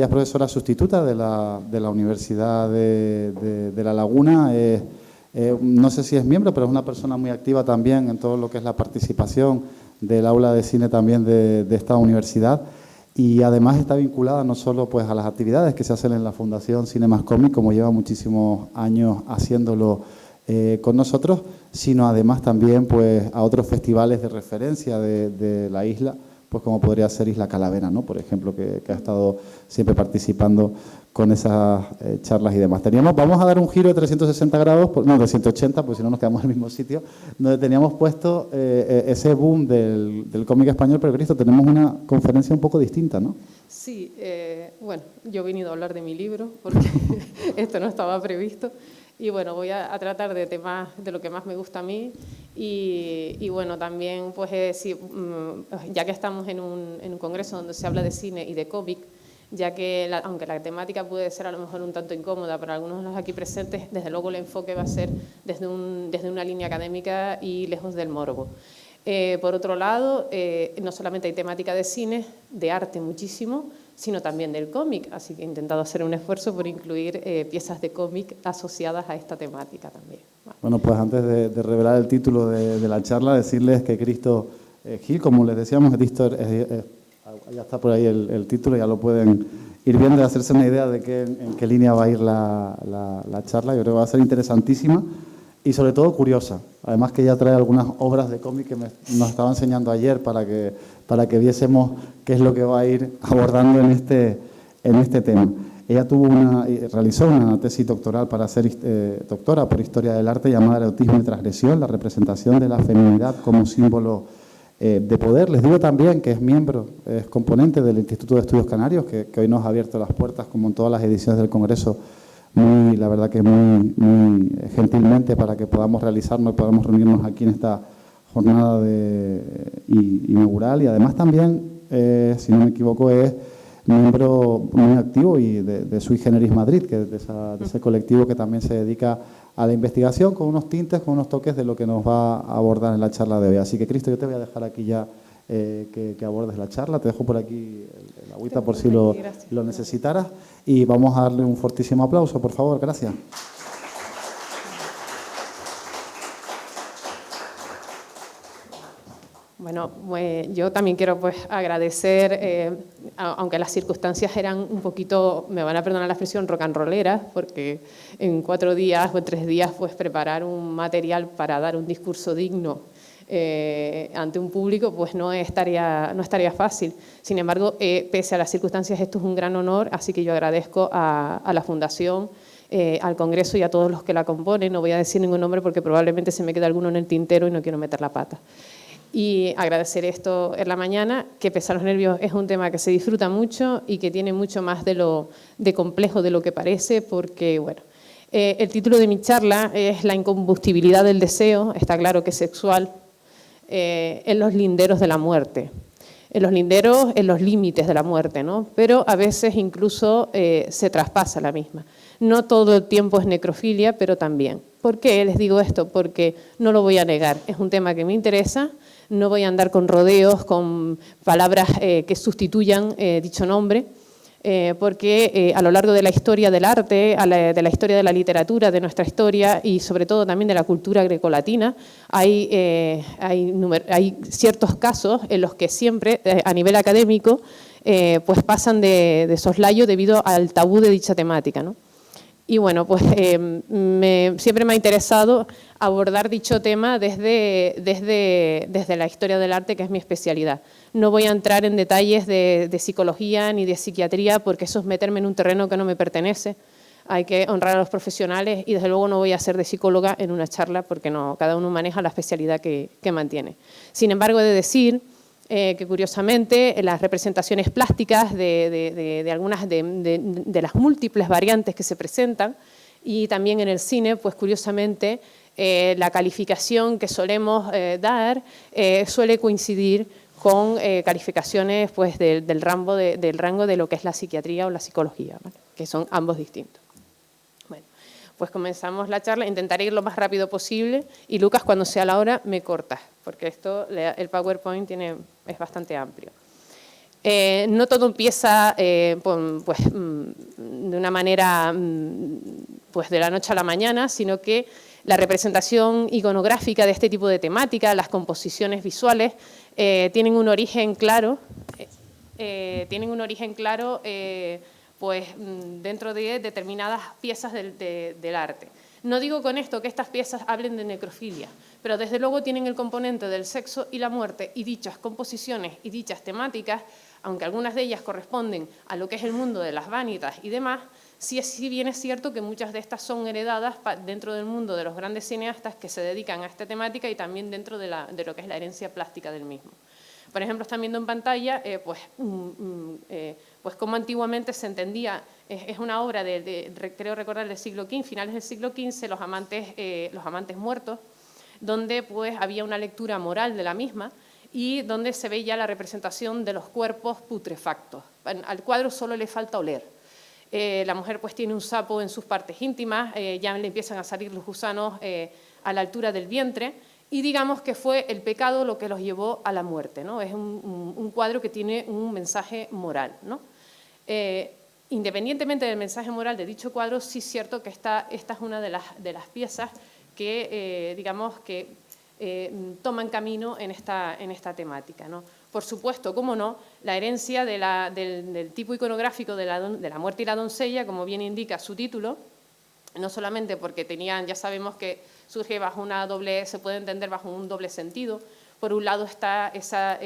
ella es profesora sustituta de la Universidad de La Laguna. No sé si es miembro, pero es una persona muy activa también en todo lo que es la participación del aula de cine también de esta universidad. Y además está vinculada no solo pues, a las actividades que se hacen en la Fundación Cinemas Cómic, como lleva muchísimos años haciéndolo con nosotros, sino además también pues, a otros festivales de referencia de la isla, pues como podría ser Isla Calavera, ¿no? Por ejemplo, que ha estado siempre participando con esas charlas y demás. Vamos a dar un giro de 360 grados, no, de 180, pues si no nos quedamos en el mismo sitio, donde teníamos puesto ese boom del cómic español, pero Cristo, tenemos una conferencia un poco distinta, ¿no? Sí, bueno, yo he venido a hablar de mi libro, porque esto no estaba previsto. Y bueno, voy a tratar de temas de lo que más me gusta a mí y bueno, también pues sí, ya que estamos en un congreso donde se habla de cine y de cómic, ya que aunque la temática puede ser a lo mejor un tanto incómoda para algunos de los aquí presentes, desde luego el enfoque va a ser desde una línea académica y lejos del morbo. Por otro lado, no solamente hay temática de cine, de arte muchísimo, sino también del cómic, así que he intentado hacer un esfuerzo por incluir piezas de cómic asociadas a esta temática también. Bueno, pues antes de revelar el título de la charla, decirles que Cristo Gil, como les decíamos, ya está por ahí el título, ya lo pueden ir viendo y hacerse una idea de en qué línea va a ir la charla. Yo creo que va a ser interesantísima y sobre todo curiosa. Además que ella trae algunas obras de cómic que nos estaba enseñando ayer para que viésemos qué es lo que va a ir abordando en este tema. Ella realizó una tesis doctoral para ser doctora por Historia del Arte llamada Erotismo y Transgresión, la representación de la feminidad como símbolo de poder. Les digo también que es componente del Instituto de Estudios Canarios, que hoy nos ha abierto las puertas, como en todas las ediciones del Congreso, la verdad que muy gentilmente para que podamos realizarnos y podamos reunirnos aquí en esta jornada inaugural. Y además también, si no me equivoco, es miembro muy activo y de Sui Generis Madrid, que es de ese colectivo que también se dedica a la investigación con unos tintes, con unos toques de lo que nos va a abordar en la charla de hoy. Así que, Cristo, yo te voy a dejar aquí ya que abordes la charla. Te dejo por aquí el agüita por si lo necesitaras y vamos a darle un fortísimo aplauso, por favor. Gracias. Bueno, yo también quiero pues agradecer, aunque las circunstancias eran un poquito, me van a perdonar la expresión, rock and rolleras, porque en 4 días o en 3 días pues preparar un material para dar un discurso digno ante un público pues no estaría fácil. Sin embargo, pese a las circunstancias, esto es un gran honor, así que yo agradezco a la Fundación, al Congreso y a todos los que la componen. No voy a decir ningún nombre porque probablemente se me quede alguno en el tintero y no quiero meter la pata. Y agradecer esto en la mañana, que pese a los nervios es un tema que se disfruta mucho y que tiene mucho más de complejo de lo que parece, porque, bueno, el título de mi charla es La incombustibilidad del deseo, está claro que es sexual, en los linderos de la muerte. En los linderos, en los límites de la muerte, ¿no? Pero a veces incluso se traspasa la misma. No todo el tiempo es necrofilia, pero también. ¿Por qué les digo esto? Porque no lo voy a negar, es un tema que me interesa. No voy a andar con rodeos, con palabras que sustituyan dicho nombre, porque a lo largo de la historia del arte, de la historia de la literatura, de nuestra historia y sobre todo también de la cultura grecolatina, hay ciertos casos en los que siempre, a nivel académico, pues pasan de soslayo debido al tabú de dicha temática, ¿no? Y bueno, pues siempre me ha interesado abordar dicho tema desde la historia del arte, que es mi especialidad. No voy a entrar en detalles de psicología ni de psiquiatría, porque eso es meterme en un terreno que no me pertenece. Hay que honrar a los profesionales y desde luego no voy a ser de psicóloga en una charla, porque no, cada uno maneja la especialidad que mantiene. Sin embargo, he de decir que curiosamente las representaciones plásticas de algunas de las múltiples variantes que se presentan y también en el cine, pues curiosamente la calificación que solemos dar suele coincidir con calificaciones pues, del rango de lo que es la psiquiatría o la psicología, ¿vale? Que son ambos distintos. Bueno, pues comenzamos la charla, intentaré ir lo más rápido posible y Lucas, cuando sea la hora, me cortas, porque el PowerPoint es bastante amplio. No todo empieza de una manera pues de la noche a la mañana, sino que la representación iconográfica de este tipo de temática, las composiciones visuales, tienen un origen claro, pues dentro de determinadas piezas del arte. No digo con esto que estas piezas hablen de necrofilia, pero desde luego tienen el componente del sexo y la muerte, y dichas composiciones y dichas temáticas, aunque algunas de ellas corresponden a lo que es el mundo de las vanitas y demás, sí bien es cierto que muchas de estas son heredadas dentro del mundo de los grandes cineastas que se dedican a esta temática y también dentro de lo que es la herencia plástica del mismo. Por ejemplo, están viendo en pantalla pues como antiguamente se entendía, es una obra creo recordar, del siglo XV, finales del siglo XV, los amantes muertos, donde pues había una lectura moral de la misma y donde se ve ya la representación de los cuerpos putrefactos. Al cuadro solo le falta oler. La mujer pues tiene un sapo en sus partes íntimas, ya le empiezan a salir los gusanos a la altura del vientre, y digamos que fue el pecado lo que los llevó a la muerte, ¿no? Es un cuadro que tiene un mensaje moral, ¿no? Independientemente del mensaje moral de dicho cuadro, sí es cierto que esta es una de las piezas que, digamos, que toman camino en esta temática, ¿no? Por supuesto, cómo no, la herencia del tipo iconográfico de la muerte y la doncella, como bien indica su título, no solamente porque ya sabemos que surge se puede entender bajo un doble sentido. Por un lado está esa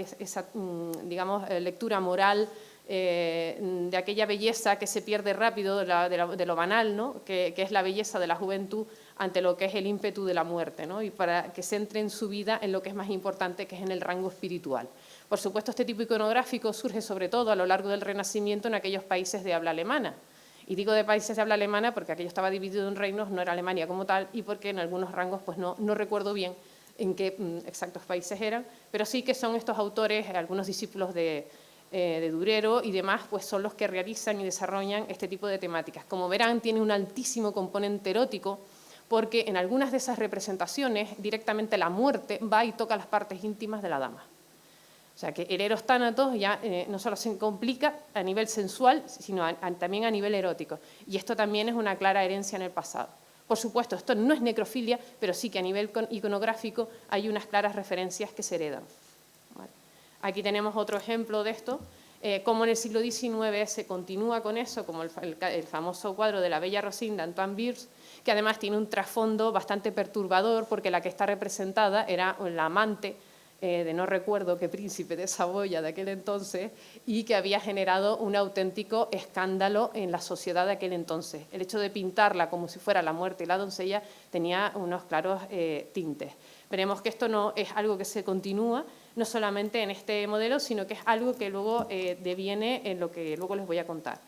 digamos, lectura moral de aquella belleza que se pierde rápido de lo banal, ¿no? que es la belleza de la juventud ante lo que es el ímpetu de la muerte, ¿no? Y para que centre en su vida en lo que es más importante, que es en el rango espiritual. Por supuesto, este tipo iconográfico surge sobre todo a lo largo del Renacimiento en aquellos países de habla alemana. Y digo de países de habla alemana porque aquello estaba dividido en reinos, no era Alemania como tal, y porque en algunos rangos pues no recuerdo bien en qué exactos países eran, pero sí que son estos autores, algunos discípulos de Durero y demás, pues son los que realizan y desarrollan este tipo de temáticas. Como verán, tiene un altísimo componente erótico, porque en algunas de esas representaciones directamente la muerte va y toca las partes íntimas de la dama. O sea que el Eros Thanatos ya no solo se complica a nivel sensual, sino también a nivel erótico. Y esto también es una clara herencia en el pasado. Por supuesto, esto no es necrofilia, pero sí que a nivel iconográfico hay unas claras referencias que se heredan. ¿Vale? Aquí tenemos otro ejemplo de esto, cómo en el siglo XIX se continúa con eso, como el famoso cuadro de la Bella Rosine de Antoine Birs, que además tiene un trasfondo bastante perturbador, porque la que está representada era la amante de no recuerdo qué príncipe de Saboya de aquel entonces, y que había generado un auténtico escándalo en la sociedad de aquel entonces. El hecho de pintarla como si fuera la muerte y la doncella tenía unos claros tintes. Veremos que esto no es algo que se continúa, no solamente en este modelo, sino que es algo que luego deviene en lo que luego les voy a contar.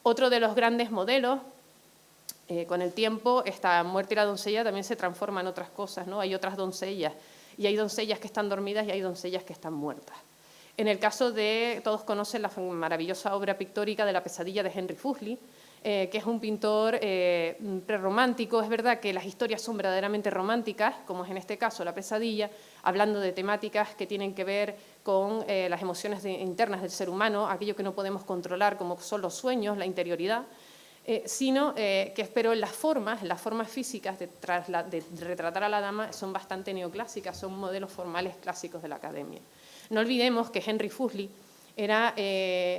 Otro de los grandes modelos, con el tiempo, esta muerte y la doncella también se transforma en otras cosas, ¿no? Hay otras doncellas, y hay doncellas que están dormidas y hay doncellas que están muertas. En el caso de, todos conocen la maravillosa obra pictórica de La pesadilla de Henry Fuseli, que es un pintor prerromántico. Es verdad que las historias son verdaderamente románticas, como es en este caso La pesadilla, hablando de temáticas que tienen que ver con las emociones internas del ser humano, aquello que no podemos controlar, como son los sueños, la interioridad, sino que espero en las formas físicas de retratar a la dama son bastante neoclásicas, son modelos formales clásicos de la academia. No olvidemos que Henry Fuseli era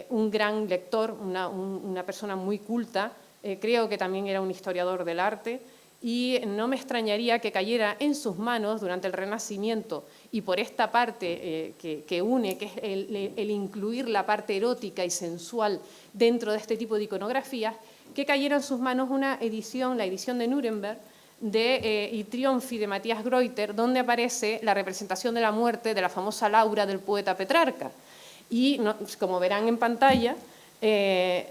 un gran lector, una persona muy culta, creo que también era un historiador del arte, y no me extrañaría que cayera en sus manos durante el Renacimiento, y por esta parte que une, que es el incluir la parte erótica y sensual dentro de este tipo de iconografías, que cayera en sus manos una edición, la edición de Nuremberg, de I Trionfi de Matías Greuter, donde aparece la representación de la muerte de la famosa Laura del poeta Petrarca. Y como verán en pantalla,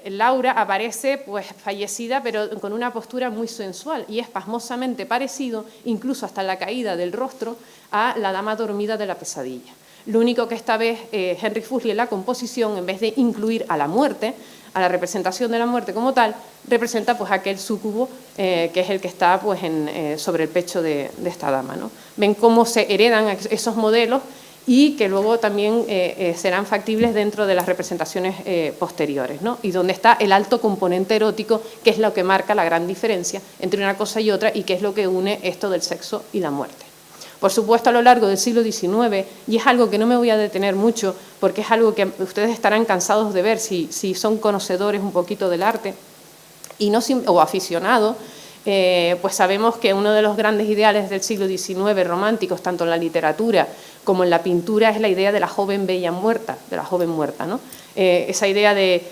Laura aparece pues fallecida, pero con una postura muy sensual, y es pasmosamente parecido, incluso hasta la caída del rostro, a la dama dormida de La pesadilla. Lo único que esta vez Henry Fuseli en la composición, en vez de incluir a la muerte, a la representación de la muerte como tal, representa pues aquel súcubo que es el que está pues sobre el pecho de esta dama, ¿no? Ven cómo se heredan esos modelos y que luego también serán factibles dentro de las representaciones posteriores, ¿no? Y donde está el alto componente erótico, que es lo que marca la gran diferencia entre una cosa y otra y que es lo que une esto del sexo y la muerte. Por supuesto, a lo largo del siglo XIX, y es algo que no me voy a detener mucho, porque es algo que ustedes estarán cansados de ver si son conocedores un poquito del arte y o aficionados, pues sabemos que uno de los grandes ideales del siglo XIX, románticos, tanto en la literatura como en la pintura, es la idea de la joven bella muerta, de la joven muerta, ¿no? Esa idea de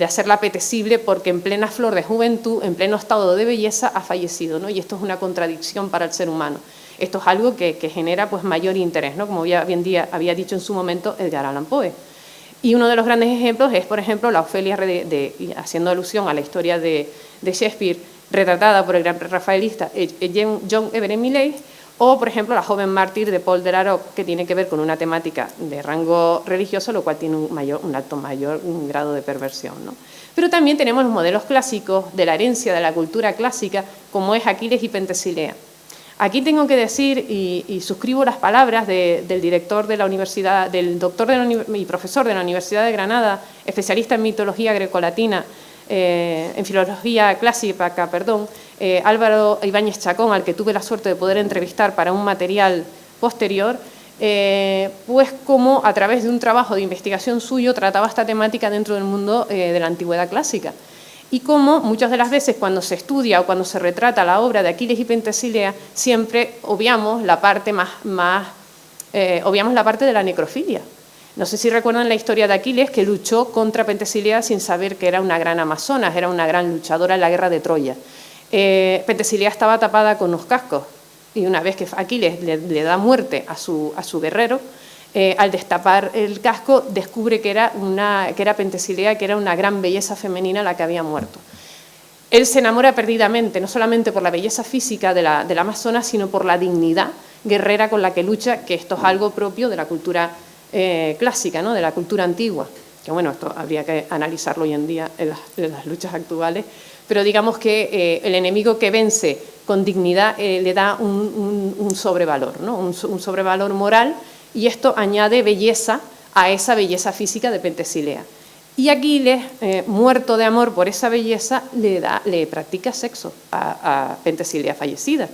hacerla apetecible porque en plena flor de juventud, en pleno estado de belleza, ha fallecido, ¿no? Y esto es una contradicción para el ser humano. Esto es algo que genera pues, mayor interés, ¿no? Como había dicho en su momento Edgar Allan Poe. Y uno de los grandes ejemplos es, por ejemplo, la Ofelia, haciendo alusión a la historia de Shakespeare, retratada por el gran rafaelista John Everett Millais, o, por ejemplo, la joven mártir de Paul Delaroche, que tiene que ver con una temática de rango religioso, lo cual tiene un alto grado de perversión, ¿no? Pero también tenemos los modelos clásicos de la herencia de la cultura clásica, como es Aquiles y Pentesilea. Aquí tengo que decir, y suscribo las palabras del director de la universidad, del doctor y profesor de la Universidad de Granada, especialista en mitología grecolatina, en filología clásica, Álvaro Ibáñez Chacón, al que tuve la suerte de poder entrevistar para un material posterior, pues como a través de un trabajo de investigación suyo trataba esta temática dentro del mundo de la antigüedad clásica. Y como muchas de las veces cuando se estudia o cuando se retrata la obra de Aquiles y Pentesilea, siempre obviamos la parte obviamos la parte de la necrofilia. No sé si recuerdan la historia de Aquiles, que luchó contra Pentesilea sin saber que era una gran amazona, era una gran luchadora en la guerra de Troya. Pentesilea estaba tapada con unos cascos y una vez que Aquiles le da muerte a su guerrero, al destapar el casco descubre que era Pentesilea, que era una gran belleza femenina la que había muerto. Él se enamora perdidamente, no solamente por la belleza física de la amazona, sino por la dignidad guerrera con la que lucha, que esto es algo propio de la cultura clásica, ¿no? De la cultura antigua, que bueno, esto habría que analizarlo hoy en día en las luchas actuales, pero digamos que el enemigo que vence con dignidad le da un sobrevalor, ¿no? Un sobrevalor moral, y esto añade belleza a esa belleza física de Pentesilea. Y Aquiles, muerto de amor por esa belleza, le practica sexo a Pentesilea fallecida.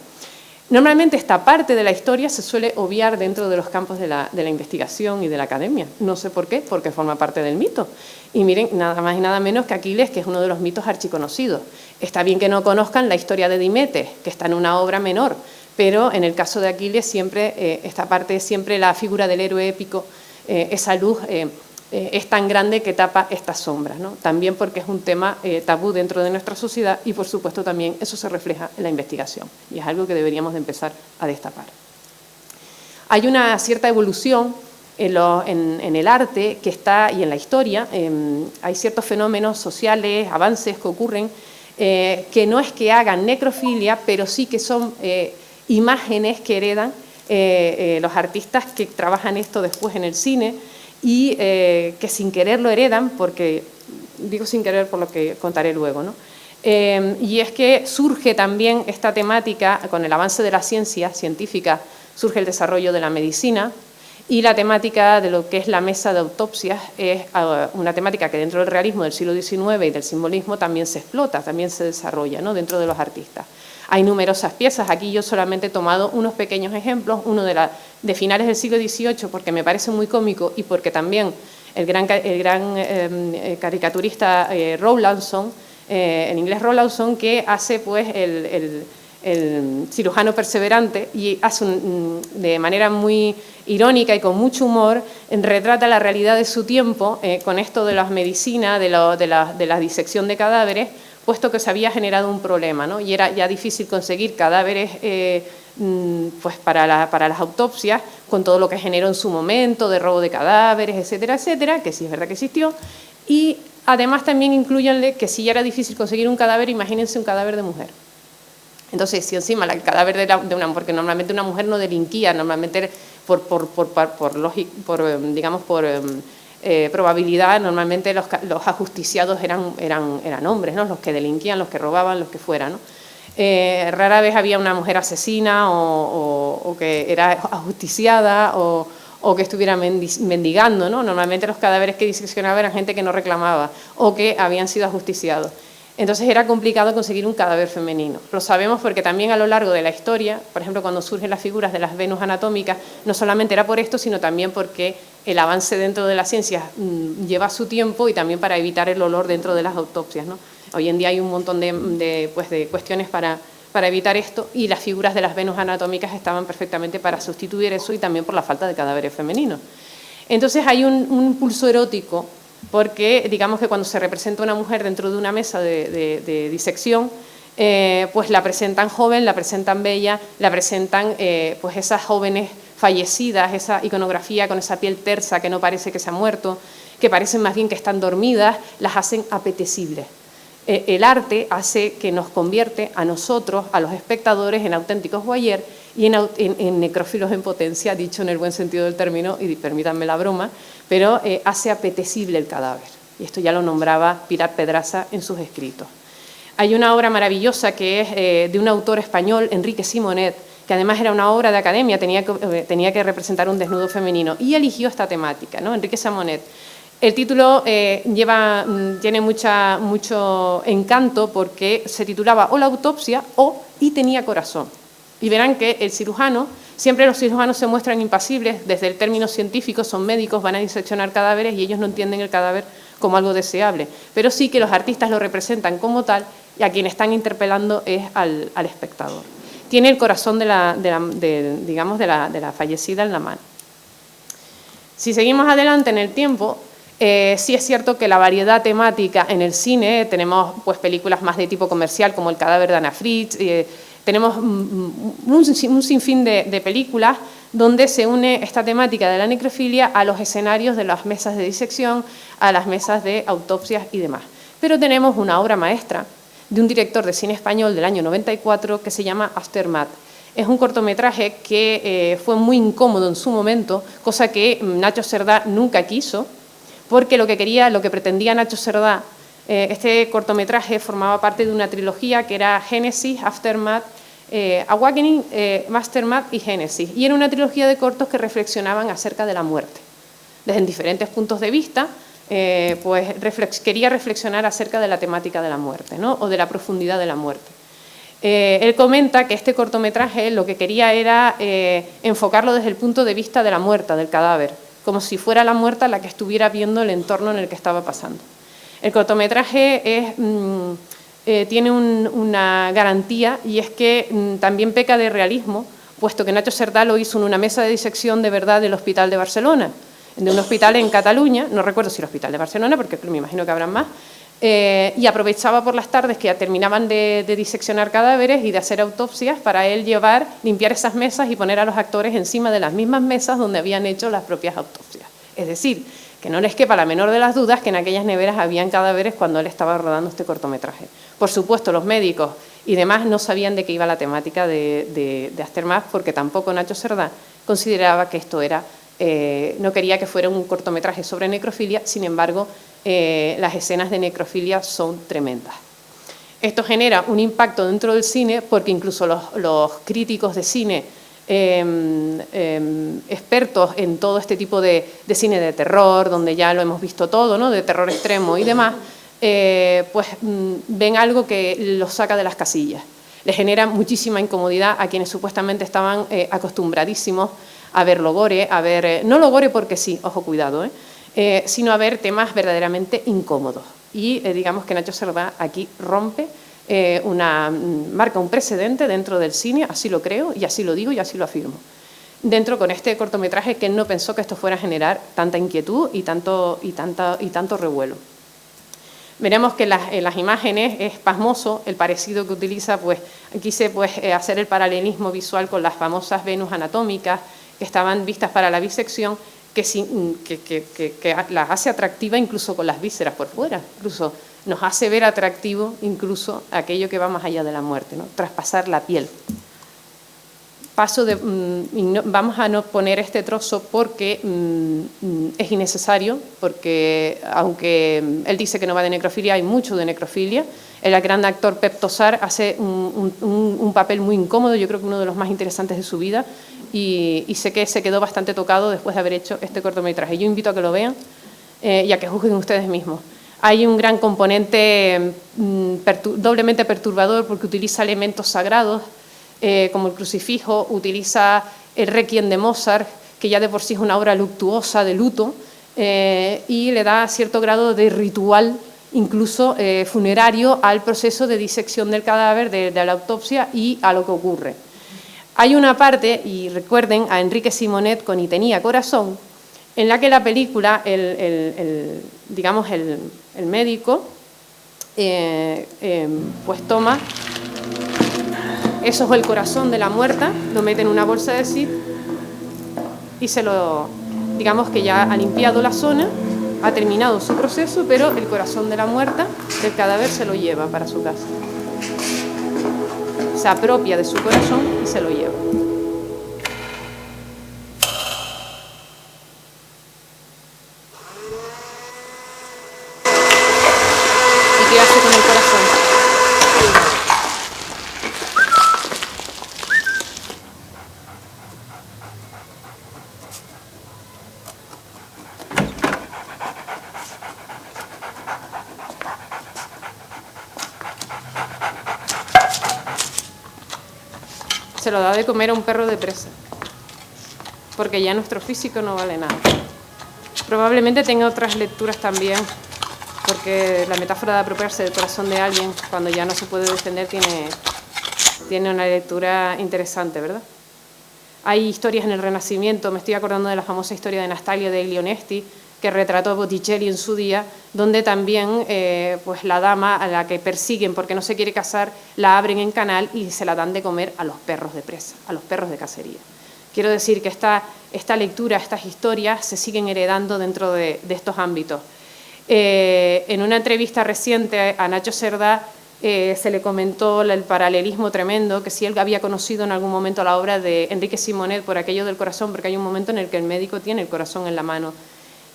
Normalmente esta parte de la historia se suele obviar dentro de los campos de la investigación y de la academia. No sé por qué, porque forma parte del mito. Y miren, nada más y nada menos que Aquiles, que es uno de los mitos archiconocidos. Está bien que no conozcan la historia de Dimetes, que está en una obra menor, pero en el caso de Aquiles siempre, esta parte, siempre la figura del héroe épico, esa luz es tan grande que tapa estas sombras, ¿no? También porque es un tema tabú dentro de nuestra sociedad y, por supuesto, también eso se refleja en la investigación y es algo que deberíamos de empezar a destapar. Hay una cierta evolución en el arte que está, y en la historia, hay ciertos fenómenos sociales, avances que ocurren, que no es que hagan necrofilia, pero sí que son imágenes que heredan los artistas que trabajan esto después en el cine y que sin querer lo heredan, porque digo sin querer por lo que contaré luego, ¿no? Y es que surge también esta temática, con el avance de la ciencia científica, surge el desarrollo de la medicina, y la temática de lo que es la mesa de autopsias es una temática que dentro del realismo del siglo XIX y del simbolismo también se explota, también se desarrolla, ¿no? Dentro de los artistas. Hay numerosas piezas, aquí yo solamente he tomado unos pequeños ejemplos, uno de finales del siglo XVIII, porque me parece muy cómico y porque también el gran caricaturista Rowlandson, en inglés Rowlandson, que hace pues el cirujano perseverante y hace de manera muy irónica y con mucho humor, retrata la realidad de su tiempo con esto de las medicinas, de la disección de cadáveres, puesto que se había generado un problema, ¿no? Y era ya difícil conseguir cadáveres pues para las autopsias, con todo lo que generó en su momento de robo de cadáveres, etcétera, etcétera, que sí es verdad que existió. Y además también incluyanle que si ya era difícil conseguir un cadáver, imagínense un cadáver de mujer. Entonces, si encima el cadáver de una mujer, porque normalmente una mujer no delinquía, normalmente por probabilidad, normalmente los ajusticiados eran hombres, ¿no? Los que delinquían, los que robaban, los que fueran, ¿no? Rara vez había una mujer asesina o que era ajusticiada o que estuviera mendigando, ¿no? Normalmente los cadáveres que diseccionaba eran gente que no reclamaba o que habían sido ajusticiados. Entonces era complicado conseguir un cadáver femenino. Lo sabemos porque también a lo largo de la historia, por ejemplo, cuando surgen las figuras de las Venus anatómicas, no solamente era por esto, sino también porque el avance dentro de las ciencias lleva su tiempo y también para evitar el olor dentro de las autopsias, ¿no? Hoy en día hay un montón de cuestiones para evitar esto, y las figuras de las Venus anatómicas estaban perfectamente para sustituir eso, y también por la falta de cadáveres femeninos. Entonces hay un impulso erótico, porque digamos que cuando se representa una mujer dentro de una mesa de disección, pues la presentan joven, la presentan bella, la presentan pues esas jóvenes fallecidas, esa iconografía con esa piel tersa que no parece que se ha muerto, que parecen más bien que están dormidas, las hacen apetecibles. El arte hace que nos convierte a nosotros, a los espectadores, en auténticos voyeurs y en necrófilos en potencia, dicho en el buen sentido del término, y permítanme la broma, pero hace apetecible el cadáver. Y esto ya lo nombraba Pilar Pedraza en sus escritos. Hay una obra maravillosa que es de un autor español, Enrique Simonet, que además era una obra de academia, tenía que representar un desnudo femenino, y eligió esta temática, ¿no? Enrique Simonet. El título tiene mucho encanto porque se titulaba o la autopsia o y tenía corazón. Y verán que el cirujano, siempre los cirujanos se muestran impasibles, desde el término científico son médicos, van a diseccionar cadáveres y ellos no entienden el cadáver como algo deseable. Pero sí que los artistas lo representan como tal y a quien están interpelando es al espectador. Tiene el corazón de la fallecida en la mano. Si seguimos adelante en el tiempo, sí es cierto que la variedad temática en el cine, tenemos pues películas más de tipo comercial como El cadáver de Anna Fritz, tenemos un sinfín de películas donde se une esta temática de la necrofilia a los escenarios de las mesas de disección, a las mesas de autopsias y demás. Pero tenemos una obra maestra de un director de cine español del año 94 que se llama Aftermath. Es un cortometraje que fue muy incómodo en su momento, cosa que Nacho Cerdá nunca quiso, porque lo que pretendía Nacho Cerdá, este cortometraje formaba parte de una trilogía que era Génesis, Aftermath, Awakening, Aftermath y Génesis. Y era una trilogía de cortos que reflexionaban acerca de la muerte. Desde diferentes puntos de vista, pues quería reflexionar acerca de la temática de la muerte, ¿no? O de la profundidad de la muerte. Él comenta que este cortometraje lo que quería era enfocarlo desde el punto de vista de la muerta, del cadáver, como si fuera la muerta la que estuviera viendo el entorno en el que estaba pasando. El cortometraje tiene una garantía, y es que también peca de realismo, puesto que Nacho Cerdá lo hizo en una mesa de disección de verdad del Hospital de Barcelona, de un hospital en Cataluña, no recuerdo si el Hospital de Barcelona, porque me imagino que habrán más, y aprovechaba por las tardes que ya terminaban de diseccionar cadáveres y de hacer autopsias para él limpiar esas mesas y poner a los actores encima de las mismas mesas donde habían hecho las propias autopsias. Es decir, que no les quepa la menor de las dudas que en aquellas neveras habían cadáveres cuando él estaba rodando este cortometraje. Por supuesto, los médicos y demás no sabían de qué iba la temática de Aftermath, porque tampoco Nacho Cerdá consideraba que esto era, no quería que fuera un cortometraje sobre necrofilia, sin embargo, las escenas de necrofilia son tremendas. Esto genera un impacto dentro del cine porque incluso los críticos de cine, expertos en todo este tipo de cine de terror, donde ya lo hemos visto todo, ¿no? De terror extremo y demás, pues ven algo que los saca de las casillas. Les genera muchísima incomodidad a quienes supuestamente estaban acostumbradísimos a ver lo gore, no lo gore porque sí, ojo, cuidado, sino a ver temas verdaderamente incómodos. Y digamos que Nacho Cerdá aquí rompe, marca un precedente dentro del cine, así lo creo, y así lo digo y así lo afirmo. Dentro con este cortometraje que él no pensó que esto fuera a generar tanta inquietud y tanto revuelo. Veremos que en las imágenes es pasmoso el parecido que utiliza, pues quise hacer el paralelismo visual con las famosas Venus anatómicas que estaban vistas para la bisección, que las hace atractiva incluso con las vísceras por fuera, incluso nos hace ver atractivo incluso aquello que va más allá de la muerte, ¿no? Traspasar la piel. vamos a no poner este trozo porque es innecesario, porque aunque él dice que no va de necrofilia, hay mucho de necrofilia. El gran actor Pep Tosar hace un papel muy incómodo, yo creo que uno de los más interesantes de su vida, y sé que se quedó bastante tocado después de haber hecho este cortometraje. Yo invito a que lo vean y a que juzguen ustedes mismos. Hay un gran componente doblemente perturbador porque utiliza elementos sagrados, como el crucifijo, utiliza el Requiem de Mozart, que ya de por sí es una obra luctuosa de luto, y le da cierto grado de ritual, incluso funerario, al proceso de disección del cadáver, de la autopsia y a lo que ocurre. Hay una parte, y recuerden a Enrique Simonet con Y tenía corazón, en la que la película, digamos, el médico, pues toma, eso es el corazón de la muerta, lo mete en una bolsa de zip y digamos que ya ha limpiado la zona, ha terminado su proceso, pero el corazón de la muerta, del cadáver, se lo lleva para su casa. Se apropia de su corazón y se lo lleva. ¿Y qué hace con el corazón? Se lo da de comer a un perro de presa, porque ya nuestro físico no vale nada. Probablemente tenga otras lecturas también, porque la metáfora de apropiarse del corazón de alguien cuando ya no se puede defender tiene una lectura interesante, ¿verdad? Hay historias en el Renacimiento, me estoy acordando de la famosa historia de Natalia degli Onesti, que retrató Botticelli en su día, donde también pues la dama a la que persiguen porque no se quiere casar, la abren en canal y se la dan de comer a los perros de presa, a los perros de cacería. Quiero decir que esta lectura, estas historias se siguen heredando dentro de estos ámbitos. En una entrevista reciente a Nacho Cerdá se le comentó el paralelismo tremendo, que si él había conocido en algún momento la obra de Enrique Simonet por aquello del corazón, porque hay un momento en el que el médico tiene el corazón en la mano.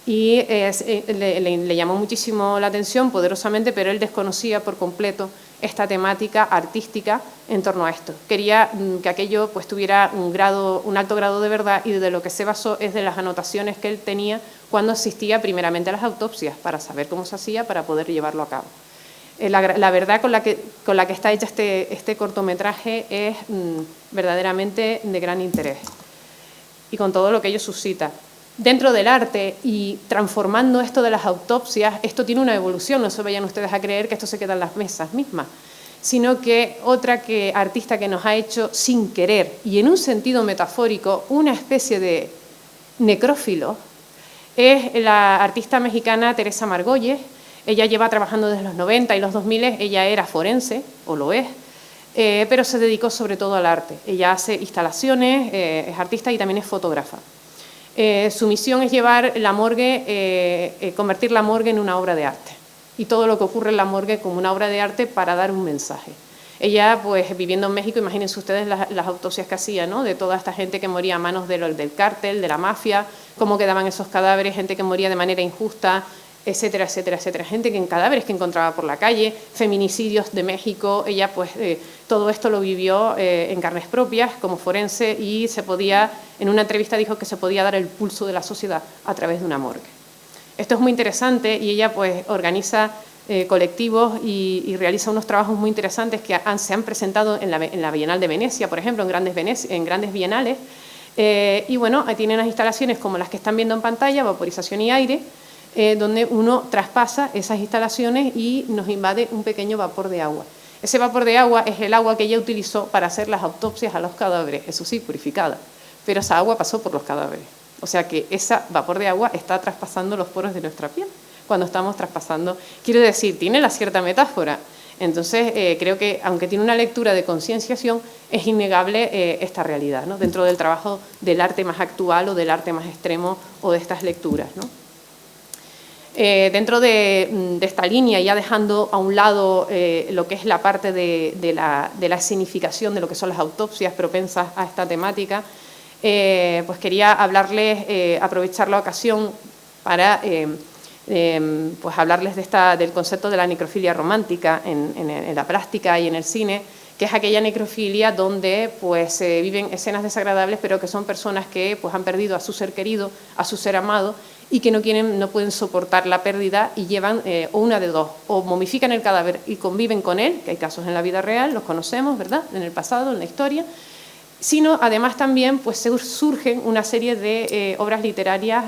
Y le llamó muchísimo la atención, poderosamente, pero él desconocía por completo esta temática artística en torno a esto. Quería que aquello pues tuviera un alto grado de verdad, y de lo que se basó es de las anotaciones que él tenía cuando asistía primeramente a las autopsias, para saber cómo se hacía, para poder llevarlo a cabo. La verdad con la que está hecha este cortometraje es verdaderamente de gran interés, y con todo lo que ello suscita. Dentro del arte y transformando esto de las autopsias, esto tiene una evolución, no se vayan ustedes a creer que esto se queda en las mesas mismas, sino que otra artista que nos ha hecho sin querer y en un sentido metafórico una especie de necrófilo es la artista mexicana Teresa Margolles. Ella lleva trabajando desde los 90 y los 2000, ella era forense, o lo es, pero se dedicó sobre todo al arte. Ella hace instalaciones, es artista y también es fotógrafa. Su misión es llevar la morgue, convertir la morgue en una obra de arte, y todo lo que ocurre en la morgue como una obra de arte para dar un mensaje. Ella, pues viviendo en México, imagínense ustedes las autopsias que hacía, ¿no?, de toda esta gente que moría a manos del cártel, de la mafia, cómo quedaban esos cadáveres, gente que moría de manera injusta, etcétera, etcétera, etcétera. Gente cadáveres que encontraba por la calle, feminicidios de México. Ella, pues, todo esto lo vivió en carnes propias como forense, y en una entrevista dijo que se podía dar el pulso de la sociedad a través de una morgue. Esto es muy interesante, y ella, pues, organiza colectivos y realiza unos trabajos muy interesantes que se han presentado en la Bienal de Venecia, por ejemplo, en grandes bienales. Y bueno, tiene unas instalaciones como las que están viendo en pantalla, vaporización y aire, donde uno traspasa esas instalaciones y nos invade un pequeño vapor de agua. Ese vapor de agua es el agua que ella utilizó para hacer las autopsias a los cadáveres, eso sí, purificada, pero esa agua pasó por los cadáveres. O sea que ese vapor de agua está traspasando los poros de nuestra piel cuando estamos traspasando. Quiero decir, tiene la cierta metáfora. Entonces, creo que, aunque tiene una lectura de concienciación, es innegable esta realidad, ¿no?, dentro del trabajo del arte más actual o del arte más extremo o de estas lecturas, ¿no? Dentro de esta línea, ya dejando a un lado lo que es la parte de la escenificación de lo que son las autopsias propensas a esta temática, pues quería hablarles, aprovechar la ocasión para pues hablarles del concepto de la necrofilia romántica en la práctica y en el cine, que es aquella necrofilia donde pues viven escenas desagradables, pero que son personas que pues han perdido a su ser querido, a su ser amado, y que no pueden soportar la pérdida y llevan o una de dos, o momifican el cadáver y conviven con él, que hay casos en la vida real, los conocemos, ¿verdad?, en el pasado, en la historia, sino además también pues surgen una serie de obras literarias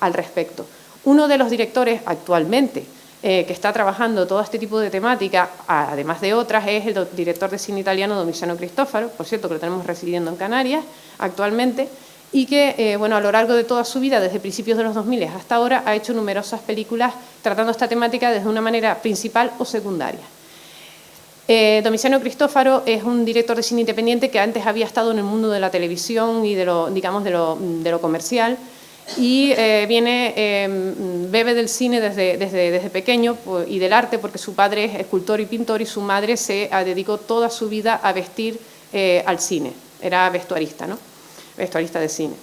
al respecto. Uno de los directores actualmente que está trabajando todo este tipo de temática, además de otras, es el director de cine italiano Domiciano Cristofaro, por cierto, que lo tenemos residiendo en Canarias actualmente, y que bueno, a lo largo de toda su vida, desde principios de los 2000 hasta ahora, ha hecho numerosas películas tratando esta temática desde una manera principal o secundaria. Domiciano Cristofaro es un director de cine independiente que antes había estado en el mundo de la televisión y de lo comercial, y bebe del cine desde pequeño y del arte, porque su padre es escultor y pintor y su madre se dedicó toda su vida a vestir al cine, era vestuarista, ¿no?, vestuarista de cine.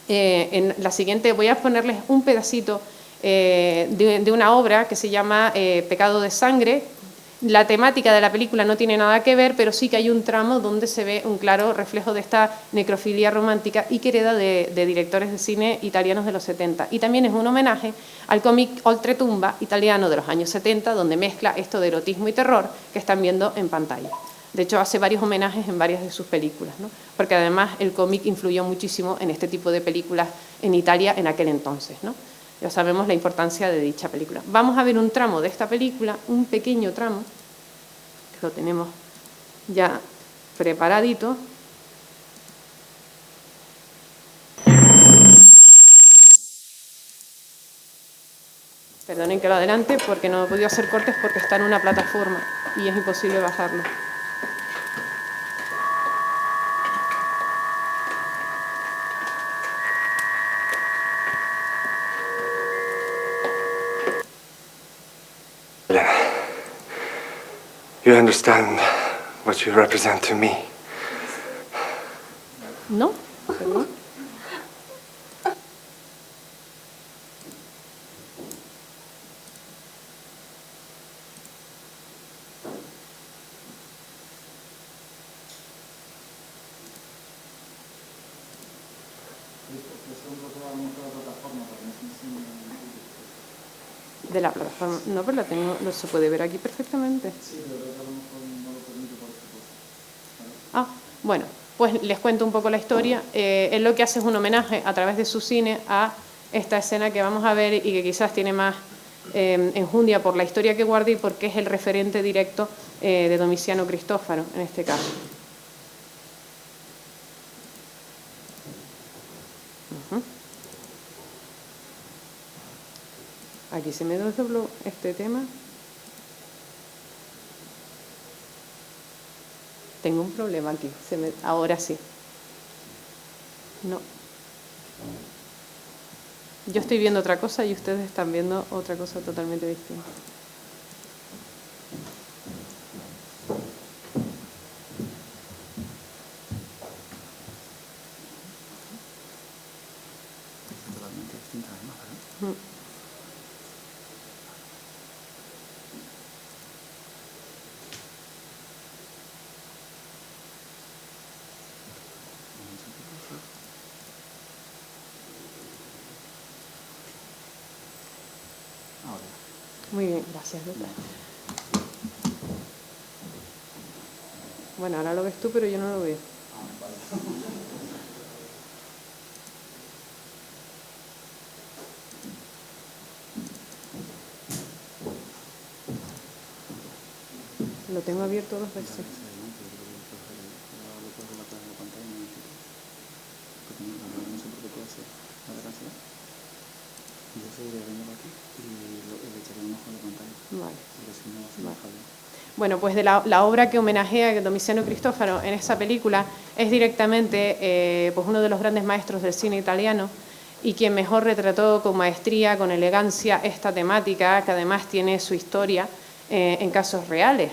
En la siguiente voy a ponerles un pedacito de una obra que se llama Pecado de Sangre. La temática de la película no tiene nada que ver, pero sí que hay un tramo donde se ve un claro reflejo de esta necrofilia romántica y que hereda de directores de cine italianos de los 70. Y también es un homenaje al cómic Oltretumba italiano de los años 70, donde mezcla esto de erotismo y terror que están viendo en pantalla. De hecho, hace varios homenajes en varias de sus películas, ¿no?, porque además el cómic influyó muchísimo en este tipo de películas en Italia en aquel entonces, ¿no? Ya sabemos la importancia de dicha película. Vamos a ver un tramo de esta película, un pequeño tramo, que lo tenemos ya preparadito. Perdonen que lo adelante porque no he podido hacer cortes porque está en una plataforma y es imposible bajarlo. You understand what you represent to me? No, perdón. De la plataforma. No, pero la tengo, se puede ver aquí perfectamente. Ah, bueno, pues les cuento un poco la historia. Él lo que hace es un homenaje a través de su cine a esta escena que vamos a ver y que quizás tiene más enjundia por la historia que guarda y porque es el referente directo de Domiciano Cristofaro en este caso. Aquí se me desdobló este tema. Tengo un problema aquí. Ahora sí. No. Yo estoy viendo otra cosa y ustedes están viendo otra cosa totalmente distinta. Totalmente distinta además, ¿verdad? Muy bien, gracias, Lucas. Bueno, ahora lo ves tú, pero yo no lo veo. Lo tengo abierto dos veces. Vale. Bueno, pues de la obra que homenajea a Domiciano Cristofaro en esa película es directamente pues uno de los grandes maestros del cine italiano, y quien mejor retrató con maestría, con elegancia esta temática, que además tiene su historia en casos reales.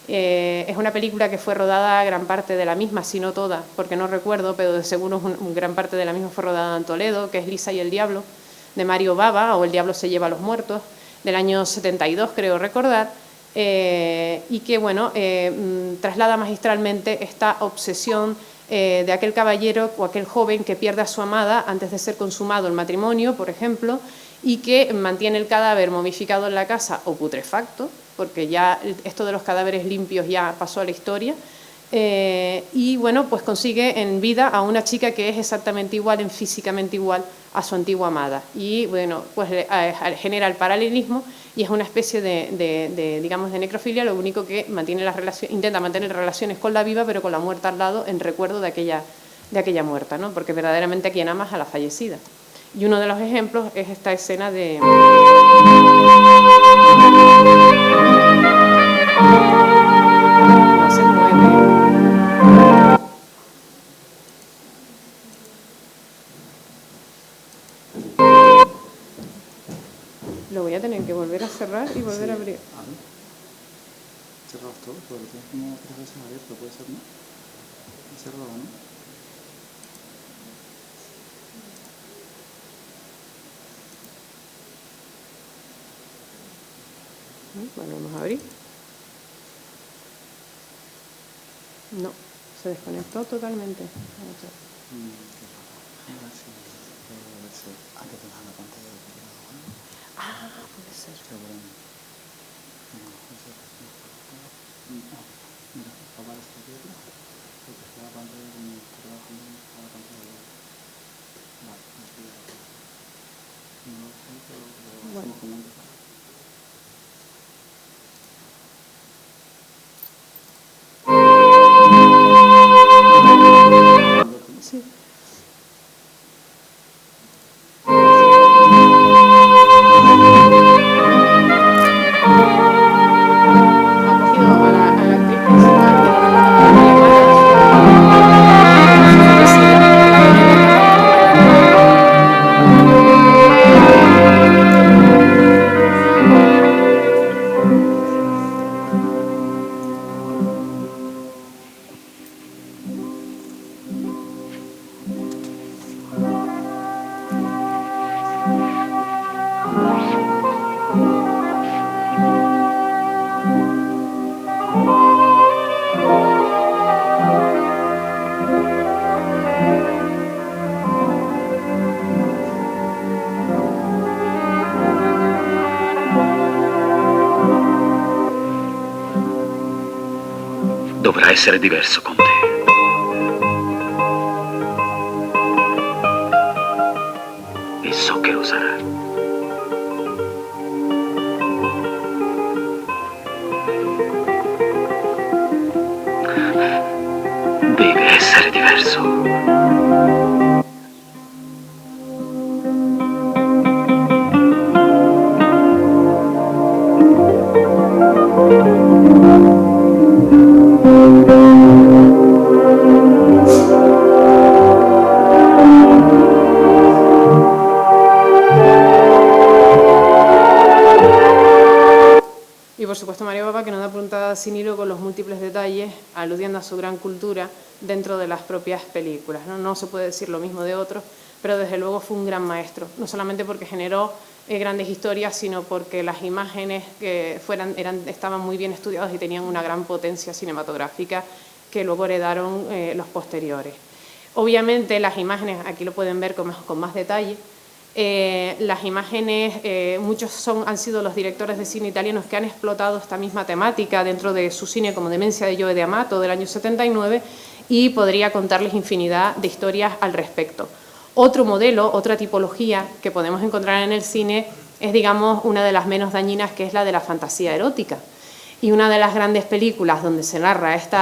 Es una película que fue rodada gran parte de la misma, si no toda, porque no recuerdo, pero de seguro gran parte de la misma fue rodada en Toledo, que es Lisa y el Diablo, de Mario Bava, o El Diablo se lleva a los muertos, del año 72, creo recordar, y que, bueno, traslada magistralmente esta obsesión de aquel caballero o aquel joven que pierde a su amada antes de ser consumado el matrimonio, por ejemplo, y que mantiene el cadáver momificado en la casa o putrefacto, porque ya esto de los cadáveres limpios ya pasó a la historia, y bueno, pues consigue en vida a una chica que es exactamente igual, físicamente igual a su antigua amada, y bueno, pues genera el paralelismo y es una especie digamos, de necrofilia, lo único que mantiene intenta mantener relaciones con la viva, pero con la muerta al lado en recuerdo de aquella muerta, ¿no? Porque verdaderamente a quien ama es a la fallecida. Y uno de los ejemplos es esta escena de... No se mueve. Lo voy a tener que volver a cerrar y volver a abrir. Cerrados todos, porque lo tienes como 3 veces abierto, puede ser, ¿no? Cerrado, ¿no? Volvemos a abrir. No, se desconectó totalmente. Vamos a ver. Ah, puede ser. Bueno. Sí. Dovrà essere diverso con te. E so che lo sarà. Deve essere diverso. Por supuesto, Mario Bava, que no da puntada sin hilo con los múltiples detalles, aludiendo a su gran cultura dentro de las propias películas, ¿no? No se puede decir lo mismo de otros, pero desde luego fue un gran maestro, no solamente porque generó grandes historias, sino porque las imágenes que estaban muy bien estudiadas y tenían una gran potencia cinematográfica que luego heredaron los posteriores. Obviamente las imágenes, aquí lo pueden ver con más detalle, las imágenes, muchos han sido los directores de cine italianos que han explotado esta misma temática dentro de su cine, como Demencia de Joe D'Amato del año 79, y podría contarles infinidad de historias al respecto. Otro modelo, otra tipología que podemos encontrar en el cine es, digamos, una de las menos dañinas, que es la de la fantasía erótica. Y una de las grandes películas donde se narra este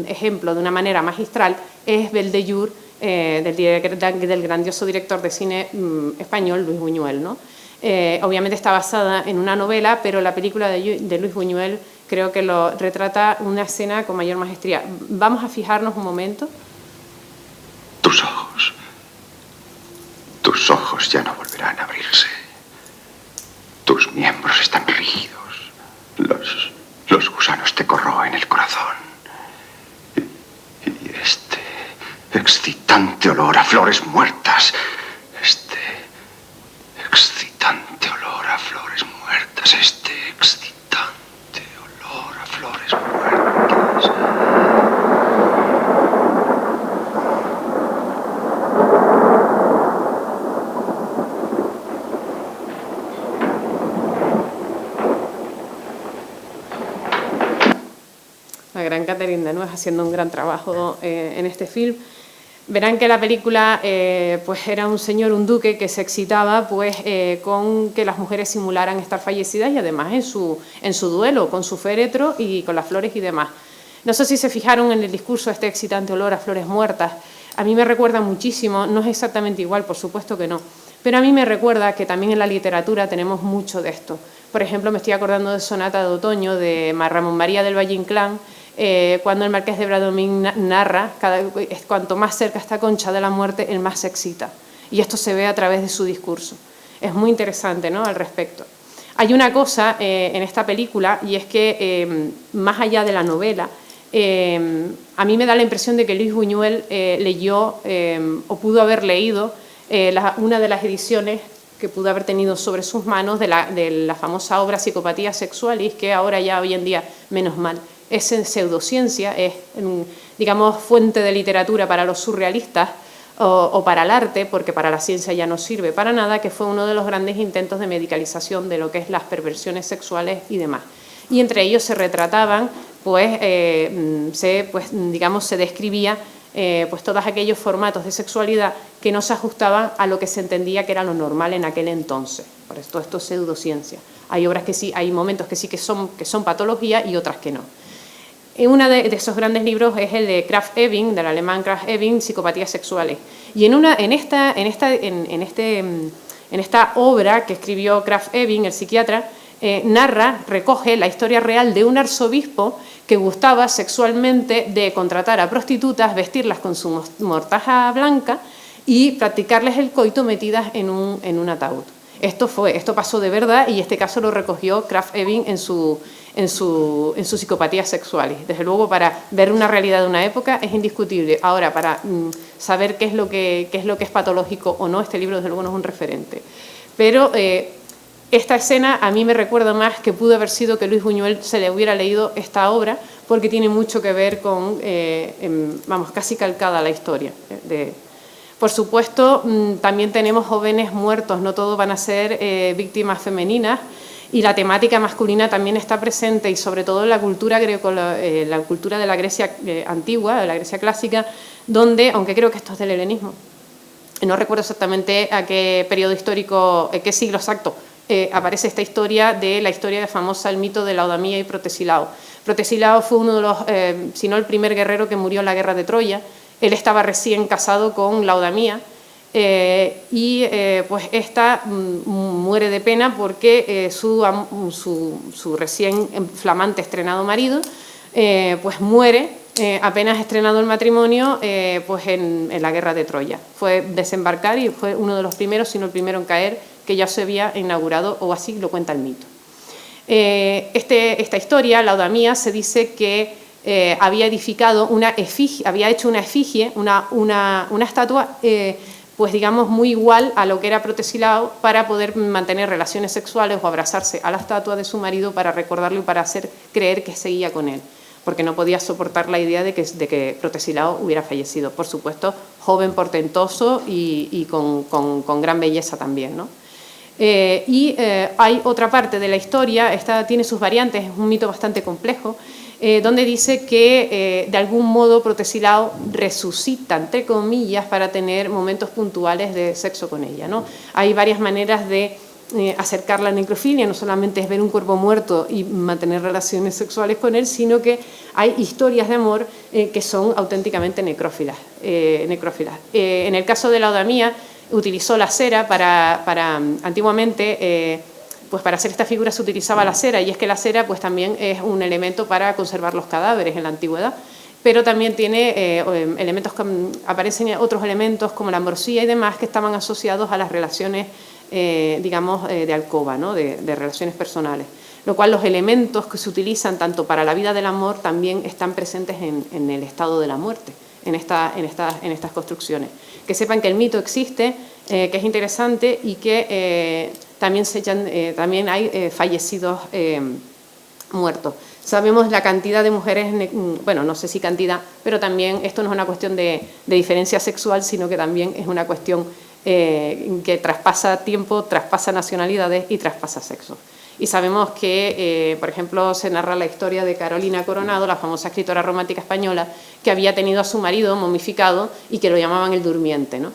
ejemplo de una manera magistral es Belle de Jour, del grandioso director de cine español, Luis Buñuel, ¿no? Obviamente está basada en una novela, pero la película de Luis Buñuel creo que lo retrata una escena con mayor maestría. Vamos a fijarnos un momento. Tus ojos. Tus Tus ojos ya no volverán a abrirse. Tus miembros están rígidos. Los gusanos te corroen el corazón. Y este excitante olor a flores muertas. Este excitante olor a flores muertas. Este excitante olor a flores muertas. La gran Catherine Deneuve haciendo un gran trabajo en este film. Verán que la película pues era un señor, un duque, que se excitaba pues, con que las mujeres simularan estar fallecidas y además en su duelo con su féretro y con las flores y demás. No sé si se fijaron en el discurso, este excitante olor a flores muertas. A mí me recuerda muchísimo, no es exactamente igual, por supuesto que no, pero a mí me recuerda que también en la literatura tenemos mucho de esto. Por ejemplo, me estoy acordando de Sonata de Otoño, de Ramón María del Valle Inclán, cuando el Marqués de Bradomín narra, cuanto más cerca está Concha de la muerte, él más se excita. Y esto se ve a través de su discurso. Es muy interesante, ¿no?, al respecto. Hay una cosa en esta película, y es que más allá de la novela, a mí me da la impresión de que Luis Buñuel leyó o pudo haber leído una de las ediciones que pudo haber tenido sobre sus manos de la famosa obra Psicopatía Sexualis, que ahora ya hoy en día, menos mal, es en pseudociencia, es, digamos, fuente de literatura para los surrealistas o para el arte, porque para la ciencia ya no sirve para nada, que fue uno de los grandes intentos de medicalización de lo que es las perversiones sexuales y demás. Y entre ellos se retrataban, pues, se describía pues todos aquellos formatos de sexualidad que no se ajustaban a lo que se entendía que era lo normal en aquel entonces. Por esto es pseudociencia. Hay obras que sí, hay momentos que sí que son patología y otras que no. Uno de esos grandes libros es el de Krafft-Ebing, del alemán Krafft-Ebing, Psicopatías Sexuales. Y en esta obra que escribió Krafft-Ebing, el psiquiatra, recoge la historia real de un arzobispo que gustaba sexualmente de contratar a prostitutas, vestirlas con su mortaja blanca y practicarles el coito metidas en un ataúd. Esto pasó de verdad y este caso lo recogió Krafft-Ebing en sus Psicopatías Sexuales. Desde luego, para ver una realidad de una época es indiscutible. Ahora, para saber qué es lo que es patológico o no, este libro desde luego no es un referente. Pero esta escena a mí me recuerda más que pudo haber sido que Luis Buñuel se le hubiera leído esta obra, porque tiene mucho que ver con, casi calcada la historia. Por supuesto, también tenemos jóvenes muertos, no todos van a ser víctimas femeninas, y la temática masculina también está presente, y sobre todo en la cultura la cultura de la Grecia antigua, de la Grecia clásica, donde, aunque creo que esto es del helenismo, no recuerdo exactamente a qué periodo histórico, qué siglo exacto, aparece esta historia de la historia famosa, el mito de Laodamía y Protesilao. Protesilao fue uno de los, si no el primer guerrero que murió en la guerra de Troya. Él estaba recién casado con Laodamía pues esta muere de pena porque su recién flamante estrenado marido pues muere apenas estrenado el matrimonio pues en la guerra de Troya. Fue desembarcar y fue uno de los primeros, si no el primero en caer, que ya se había inaugurado, o así lo cuenta el mito. Esta historia, Laodamía, se dice que había edificado una efigie, había hecho una efigie, una estatua, pues digamos muy igual a lo que era Protesilao, para poder mantener relaciones sexuales o abrazarse a la estatua de su marido para recordarlo y para hacer creer que seguía con él, porque no podía soportar la idea de que Protesilao hubiera fallecido. Por supuesto, joven, portentoso y con gran belleza también, ¿no? Hay otra parte de la historia, esta tiene sus variantes, es un mito bastante complejo, donde dice que de algún modo Protesilao resucita, entre comillas, para tener momentos puntuales de sexo con ella, ¿no? Hay varias maneras de acercar la necrofilia, no solamente es ver un cuerpo muerto y mantener relaciones sexuales con él, sino que hay historias de amor que son auténticamente necrófilas. En el caso de Laodamía, utilizó la cera antiguamente, pues para hacer esta figura se utilizaba la cera, y es que la cera pues también es un elemento para conservar los cadáveres en la antigüedad. pero también tiene elementos, aparecen otros elementos como la morcilla y demás que estaban asociados a las relaciones, digamos, de alcoba, ¿no? de relaciones personales. Lo cual los elementos que se utilizan tanto para la vida del amor también están presentes en el estado de la muerte, en estas construcciones. Que sepan que el mito existe, que es interesante y que también hay fallecidos muertos. Sabemos la cantidad de mujeres, bueno, no sé si cantidad, pero también esto no es una cuestión de diferencia sexual, sino que también es una cuestión que traspasa tiempo, traspasa nacionalidades y traspasa sexo. Y sabemos que, por ejemplo, se narra la historia de Carolina Coronado, la famosa escritora romántica española, que había tenido a su marido momificado y que lo llamaban el durmiente, ¿no?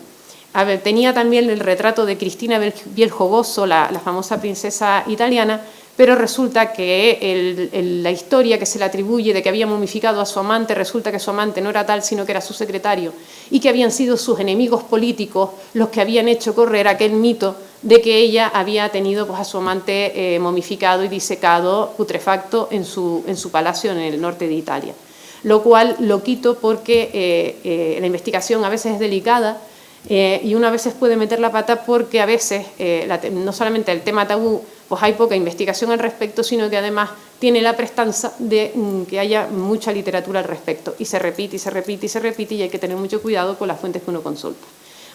A ver, tenía también el retrato de Cristina Bieljogoso, la famosa princesa italiana, pero resulta que la historia que se le atribuye de que había momificado a su amante, resulta que su amante no era tal, sino que era su secretario, y que habían sido sus enemigos políticos los que habían hecho correr aquel mito de que ella había tenido pues, a su amante momificado y disecado, putrefacto, en su palacio en el norte de Italia. Lo cual lo quito porque la investigación a veces es delicada y uno a veces puede meter la pata porque a veces, no solamente el tema tabú, pues hay poca investigación al respecto, sino que además tiene la prestanza de que haya mucha literatura al respecto. Y se repite, y se repite, y se repite, y hay que tener mucho cuidado con las fuentes que uno consulta.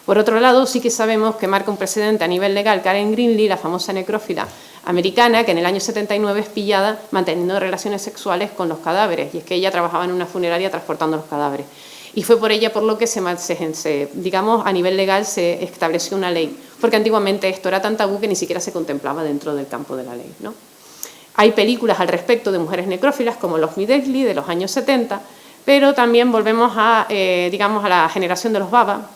Por otro lado, sí que sabemos que marca un precedente a nivel legal Karen Greenlee, la famosa necrófila americana, que en el año 79 es pillada manteniendo relaciones sexuales con los cadáveres. Y es que ella trabajaba en una funeraria transportando los cadáveres. Y fue por ella por lo que, digamos, a nivel legal se estableció una ley, porque antiguamente esto era tan tabú que ni siquiera se contemplaba dentro del campo de la ley, ¿no? Hay películas al respecto de mujeres necrófilas, como Love Me Deadly, de los años 70, pero también volvemos digamos, a la generación de los Baba,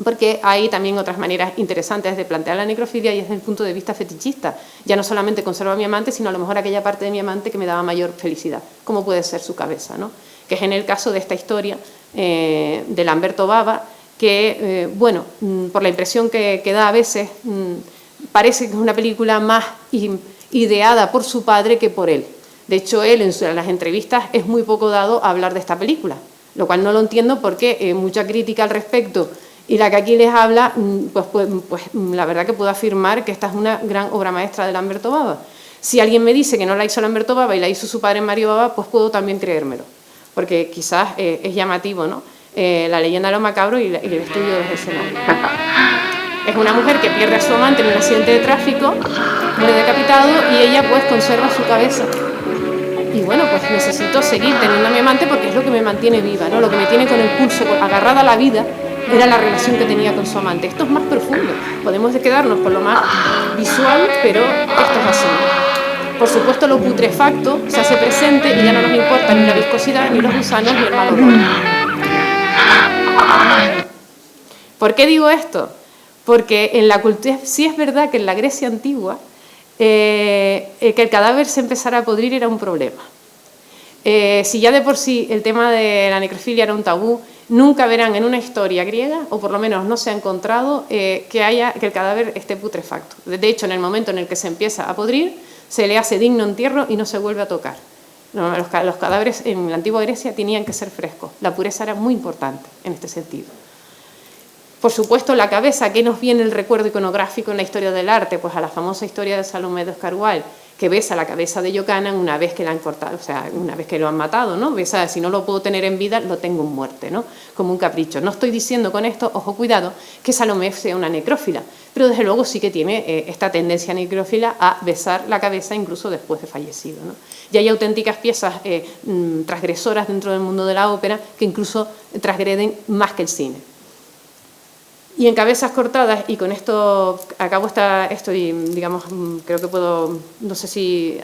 porque hay también otras maneras interesantes de plantear la necrofilia y desde el punto de vista fetichista. Ya no solamente conservo a mi amante, sino a lo mejor aquella parte de mi amante que me daba mayor felicidad, como puede ser su cabeza, ¿no? Que es en el caso de esta historia de Lamberto Bava, que, bueno, por la impresión que da a veces, parece que es una película más ideada por su padre que por él. De hecho, él en las entrevistas es muy poco dado a hablar de esta película, lo cual no lo entiendo porque mucha crítica al respecto y la que aquí les habla, pues la verdad que puedo afirmar que esta es una gran obra maestra de Lamberto Bava. Si alguien me dice que no la hizo Lamberto Bava y la hizo su padre Mario Bava, pues puedo también creérmelo, porque quizás es llamativo, ¿no? La leyenda de lo macabro y el estudio de los escenarios. Es una mujer que pierde a su amante en un accidente de tráfico, muere decapitado y ella pues conserva su cabeza. Y bueno, pues necesito seguir teniendo a mi amante porque es lo que me mantiene viva, ¿no? Lo que me tiene con el pulso agarrada a la vida era la relación que tenía con su amante. Esto es más profundo, podemos quedarnos con lo más visual, pero esto es así. Por supuesto, lo putrefacto se hace presente y ya no nos importa ni la viscosidad, ni los gusanos, ni el mal olor. ¿Por qué digo esto? Porque en la cultura, sí es verdad que en la Grecia antigua, que el cadáver se empezara a podrir era un problema. Si ya de por sí el tema de la necrofilia era un tabú, nunca verán en una historia griega, o por lo menos no se ha encontrado, que el cadáver esté putrefacto. De hecho, en el momento en el que se empieza a podrir, se le hace digno entierro y no se vuelve a tocar. No, los cadáveres en la antigua Grecia tenían que ser frescos. La pureza era muy importante en este sentido. Por supuesto, la cabeza, ¿qué nos viene el recuerdo iconográfico en la historia del arte? Pues a la famosa historia de Salomé de Oscar Wilde, que besa la cabeza de Yocanan una vez que la han cortado, o sea, una vez que lo han matado, ¿no? Besa, si no lo puedo tener en vida, lo tengo en muerte, ¿no? Como un capricho. No estoy diciendo con esto, ojo, cuidado, que Salomé sea una necrófila, pero desde luego sí que tiene esta tendencia necrófila a besar la cabeza incluso después de fallecido, ¿no? Y hay auténticas piezas transgresoras dentro del mundo de la ópera que incluso transgreden más que el cine. Y en Cabezas cortadas, y con esto acabo esto y digamos, creo que puedo, no sé si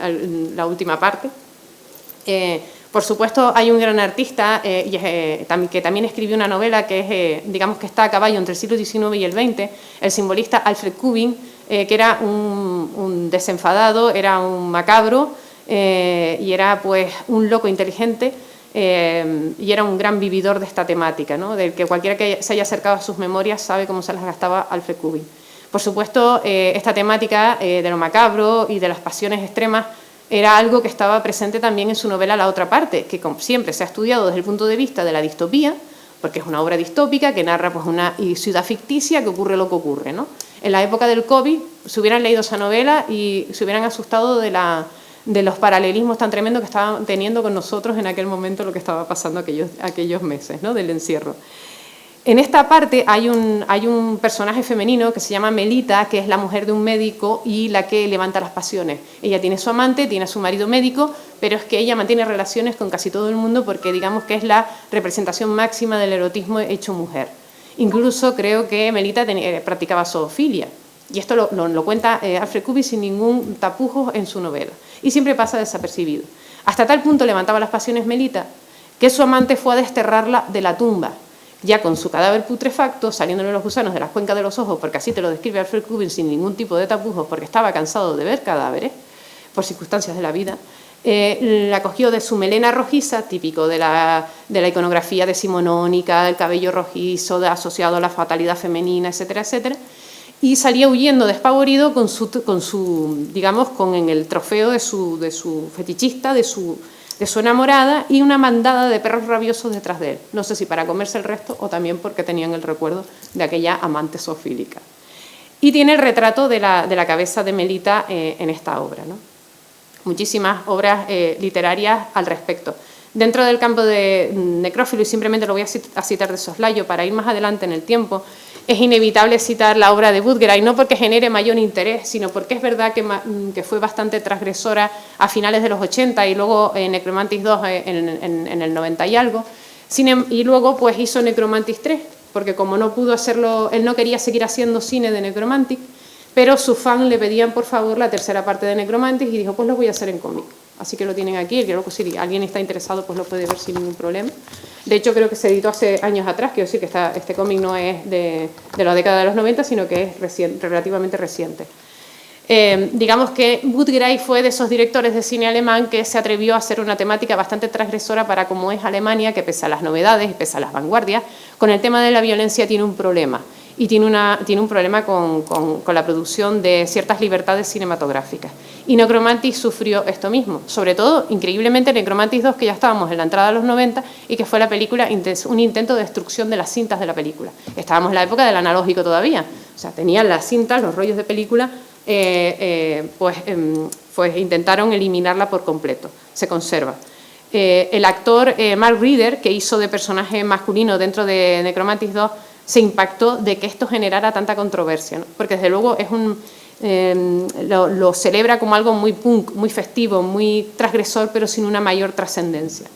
la última parte. Por supuesto, hay un gran artista que también escribió una novela que es, digamos que está a caballo entre el siglo XIX y el XX, el simbolista Alfred Kubin, que era un desenfadado, era un macabro y era pues un loco inteligente. Y era un gran vividor de esta temática, ¿no? Del que cualquiera que se haya acercado a sus memorias sabe cómo se las gastaba Alfred Kubin. Por supuesto, esta temática de lo macabro y de las pasiones extremas era algo que estaba presente también en su novela La otra parte, que como siempre se ha estudiado desde el punto de vista de la distopía, porque es una obra distópica que narra pues, una ciudad ficticia que ocurre lo que ocurre, ¿no? En la época del COVID se hubieran leído esa novela y se hubieran asustado de los paralelismos tan tremendos que estaban teniendo con nosotros en aquel momento, lo que estaba pasando aquellos meses, ¿no? Del encierro. En esta parte hay un personaje femenino que se llama Melita, que es la mujer de un médico y la que levanta las pasiones. Ella tiene su amante, tiene a su marido médico, pero es que ella mantiene relaciones con casi todo el mundo porque digamos que es la representación máxima del erotismo hecho mujer. Incluso creo que Melita practicaba zoofilia. Y esto lo cuenta Alfred Kubis sin ningún tapujo en su novela. Y siempre pasa desapercibido. Hasta tal punto levantaba las pasiones Melita que su amante fue a desterrarla de la tumba, ya con su cadáver putrefacto, saliéndole los gusanos de las cuencas de los ojos, porque así te lo describe Alfred Kubis sin ningún tipo de tapujos, porque estaba cansado de ver cadáveres, por circunstancias de la vida. La cogió de su melena rojiza, típico de la iconografía decimonónica, del cabello rojizo, asociado a la fatalidad femenina, etcétera, etcétera, y salía huyendo despavorido con el trofeo de su fetichista, de su enamorada y una mandada de perros rabiosos detrás de él. No sé si para comerse el resto o también porque tenían el recuerdo de aquella amante zoofílica. Y tiene el retrato de la cabeza de Melita en esta obra, ¿no? Muchísimas obras literarias al respecto. Dentro del campo de necrófilo, y simplemente lo voy a citar de soslayo para ir más adelante en el tiempo, es inevitable citar la obra de Budgeray, no porque genere mayor interés, sino porque es verdad que fue bastante transgresora a finales de los 80 y luego Necromantis 2 en el 90 y algo, y luego pues hizo Necromantis 3, porque como no pudo hacerlo, él no quería seguir haciendo cine de Necromantic, pero sus fans le pedían por favor la tercera parte de Necromantis y dijo, pues lo voy a hacer en cómic. Así que lo tienen aquí, creo que si alguien está interesado pues lo puede ver sin ningún problema. De hecho creo que se editó hace años atrás, quiero decir que este cómic no es de la década de los 90, sino que es relativamente reciente. Digamos que Budgeray fue de esos directores de cine alemán que se atrevió a hacer una temática bastante transgresora para como es Alemania, que pese a las novedades y pese a las vanguardias, con el tema de la violencia tiene un problema. Y tiene un problema con la producción de ciertas libertades cinematográficas. Y Necromantis sufrió esto mismo, sobre todo, increíblemente, Necromantis 2, que ya estábamos en la entrada de los 90 y que fue la película un intento de destrucción de las cintas de la película. Estábamos en la época del analógico todavía, o sea, tenían las cintas, los rollos de película, pues intentaron eliminarla por completo, se conserva. El actor Mark Reeder, que hizo de personaje masculino dentro de Necromantis 2, se impactó de que esto generara tanta controversia, ¿no? Porque desde luego es lo celebra como algo muy punk, muy festivo, muy transgresor, pero sin una mayor trascendencia.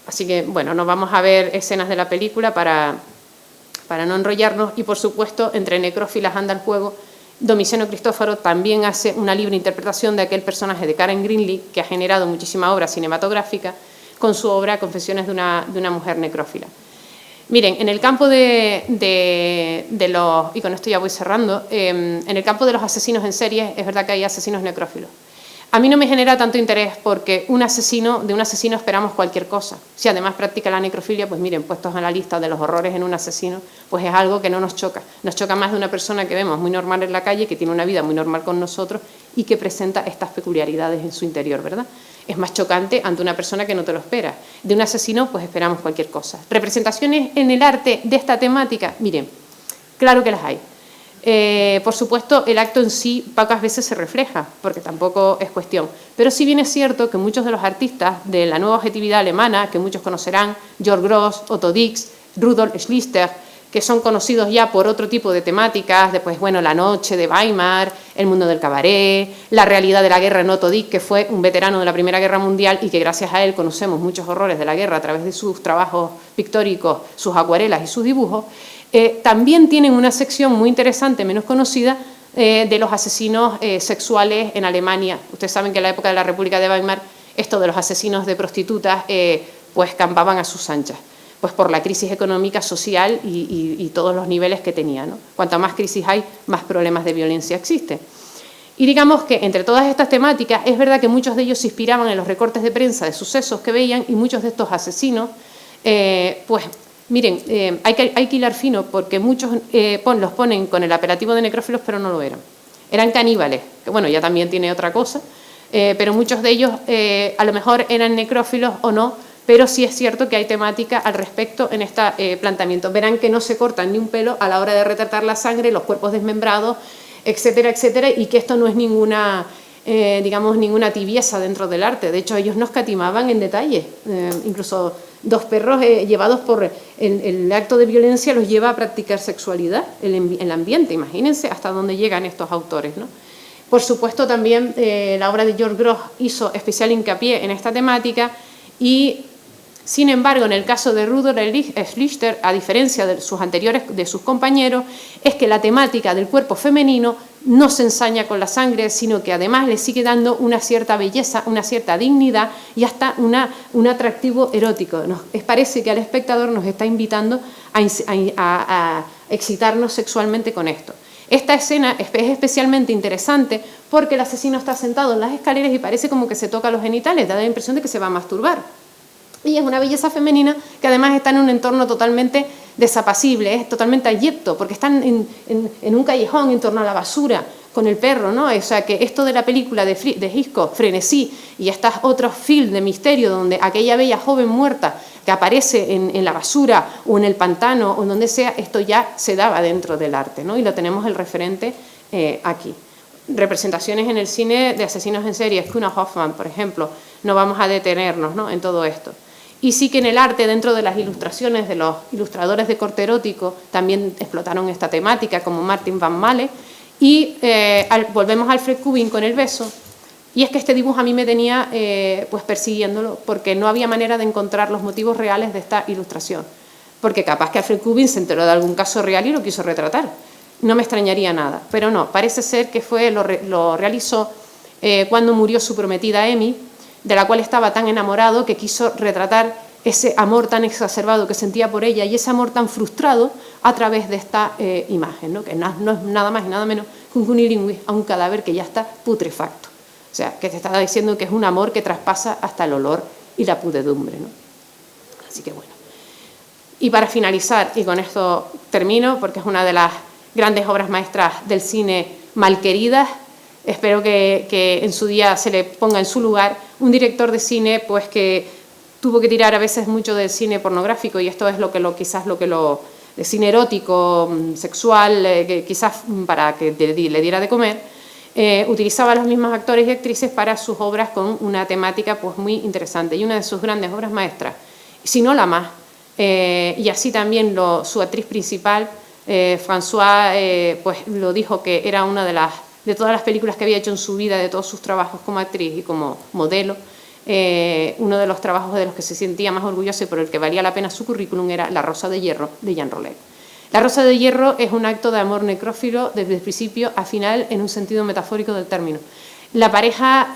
Así que, bueno, nos vamos a ver escenas de la película para no enrollarnos y, por supuesto, entre necrófilas anda el juego. Domiciano Cristófaro también hace una libre interpretación de aquel personaje de Karen Greenlee, que ha generado muchísima obra cinematográfica, con su obra Confesiones de una mujer necrófila. Miren, en el campo de los, y con esto ya voy cerrando, en el campo de los asesinos en serie es verdad que hay asesinos necrófilos. A mí no me genera tanto interés porque de un asesino esperamos cualquier cosa. Si además practica la necrofilia, pues miren, puestos en la lista de los horrores en un asesino, pues es algo que no nos choca. Nos choca más de una persona que vemos muy normal en la calle, que tiene una vida muy normal con nosotros y que presenta estas peculiaridades en su interior, ¿verdad? Es más chocante ante una persona que no te lo espera. De un asesino, pues esperamos cualquier cosa. ¿Representaciones en el arte de esta temática? Miren, claro que las hay. Por supuesto, el acto en sí pocas veces se refleja, porque tampoco es cuestión. Pero sí bien es cierto que muchos de los artistas de la nueva objetividad alemana, que muchos conocerán, Georg Gross, Otto Dix, Rudolf Schlichter, que son conocidos ya por otro tipo de temáticas, después, bueno, La noche de Weimar, El mundo del cabaret, La realidad de la guerra en Otto Dix, que fue un veterano de la Primera Guerra Mundial y que gracias a él conocemos muchos horrores de la guerra a través de sus trabajos pictóricos, sus acuarelas y sus dibujos. También tienen una sección muy interesante, menos conocida, de los asesinos sexuales en Alemania. Ustedes saben que en la época de la República de Weimar, esto de los asesinos de prostitutas, pues campaban a sus anchas, pues por la crisis económica, social y todos los niveles que tenía, ¿no? Cuanta más crisis hay, más problemas de violencia existen. Y digamos que entre todas estas temáticas, es verdad que muchos de ellos se inspiraban en los recortes de prensa de sucesos que veían y muchos de estos asesinos, pues miren, hay que hilar fino porque muchos los ponen con el apelativo de necrófilos, pero no lo eran. Eran caníbales, que bueno, ya también tiene otra cosa, pero muchos de ellos a lo mejor eran necrófilos o no, pero sí es cierto que hay temática al respecto en este planteamiento. Verán que no se cortan ni un pelo a la hora de retratar la sangre, los cuerpos desmembrados, etcétera, etcétera, y que esto no es ninguna, digamos, ninguna tibieza dentro del arte. De hecho, ellos no escatimaban en detalle. Incluso 2 perros llevados por el acto de violencia los lleva a practicar sexualidad, el ambiente. Imagínense hasta dónde llegan estos autores, ¿no? Por supuesto, también la obra de George Grosz hizo especial hincapié en esta temática y, sin embargo, en el caso de Rudolf Schlichter, a diferencia de sus anteriores, de sus compañeros, es que la temática del cuerpo femenino no se ensaña con la sangre, sino que además le sigue dando una cierta belleza, una cierta dignidad y hasta un atractivo erótico. Parece que al espectador nos está invitando a excitarnos sexualmente con esto. Esta escena es especialmente interesante porque el asesino está sentado en las escaleras y parece como que se toca los genitales, da la impresión de que se va a masturbar. Y es una belleza femenina que además está en un entorno totalmente desapacible, es totalmente abyecto, porque están en un callejón en torno a la basura con el perro, ¿no? O sea, que esto de la película de Hitchcock, Frenesí, y estos otros films de misterio donde aquella bella joven muerta que aparece en la basura o en el pantano o en donde sea, esto ya se daba dentro del arte, ¿no? Y lo tenemos el referente aquí. Representaciones en el cine de asesinos en serie, Kuno Hoffman, por ejemplo, no vamos a detenernos, ¿no?, en todo esto. Y sí que en el arte, dentro de las ilustraciones de los ilustradores de corte erótico, también explotaron esta temática, como Martin van Malle. Y volvemos a Alfred Kubin con El beso. Y es que este dibujo a mí me tenía pues persiguiéndolo, porque no había manera de encontrar los motivos reales de esta ilustración. Porque capaz que Alfred Kubin se enteró de algún caso real y lo quiso retratar. No me extrañaría nada. Pero no, parece ser que lo realizó cuando murió su prometida Amy, de la cual estaba tan enamorado que quiso retratar ese amor tan exacerbado que sentía por ella y ese amor tan frustrado a través de esta imagen, ¿no? Que no es nada más y nada menos que un cunnilingus a un cadáver que ya está putrefacto. O sea, que te estaba diciendo que es un amor que traspasa hasta el olor y la pudredumbre, ¿no? Así que bueno. Y para finalizar, y con esto termino, porque es una de las grandes obras maestras del cine malqueridas, espero que en su día se le ponga en su lugar, un director de cine pues que tuvo que tirar a veces mucho del cine pornográfico, y esto es quizás de cine erótico, sexual, quizás para que le diera de comer, utilizaba a los mismos actores y actrices para sus obras con una temática pues muy interesante, y una de sus grandes obras maestras, si no la más, y así también su actriz principal, François, pues lo dijo que era una de todas las películas que había hecho en su vida, de todos sus trabajos como actriz y como modelo, uno de los trabajos de los que se sentía más orgulloso y por el que valía la pena su currículum era La Rosa de Hierro, de Jean Rollin. La Rosa de Hierro es un acto de amor necrófilo desde el principio a final en un sentido metafórico del término. La pareja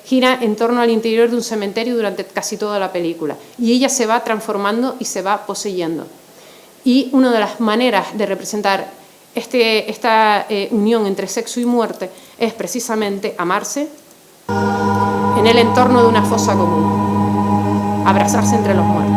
gira en torno al interior de un cementerio durante casi toda la película y ella se va transformando y se va poseyendo. Y una de las maneras de representar esta unión entre sexo y muerte es precisamente amarse en el entorno de una fosa común, abrazarse entre los muertos.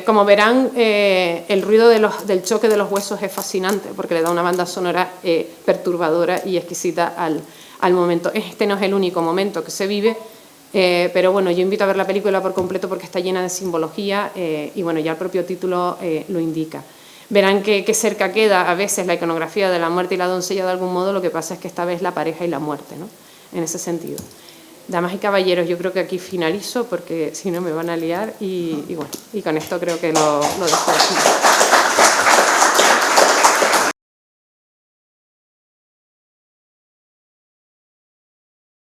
Como verán, el ruido del choque de los huesos es fascinante porque le da una banda sonora perturbadora y exquisita al momento. Este no es el único momento que se vive, pero bueno, yo invito a ver la película por completo porque está llena de simbología y bueno, ya el propio título lo indica. Verán que cerca queda a veces la iconografía de la muerte y la doncella de algún modo, lo que pasa es que esta vez la pareja y la muerte, ¿no? En ese sentido. Damas y caballeros, yo creo que aquí finalizo porque si no me van a liar y bueno, y con esto creo que lo dejo aquí.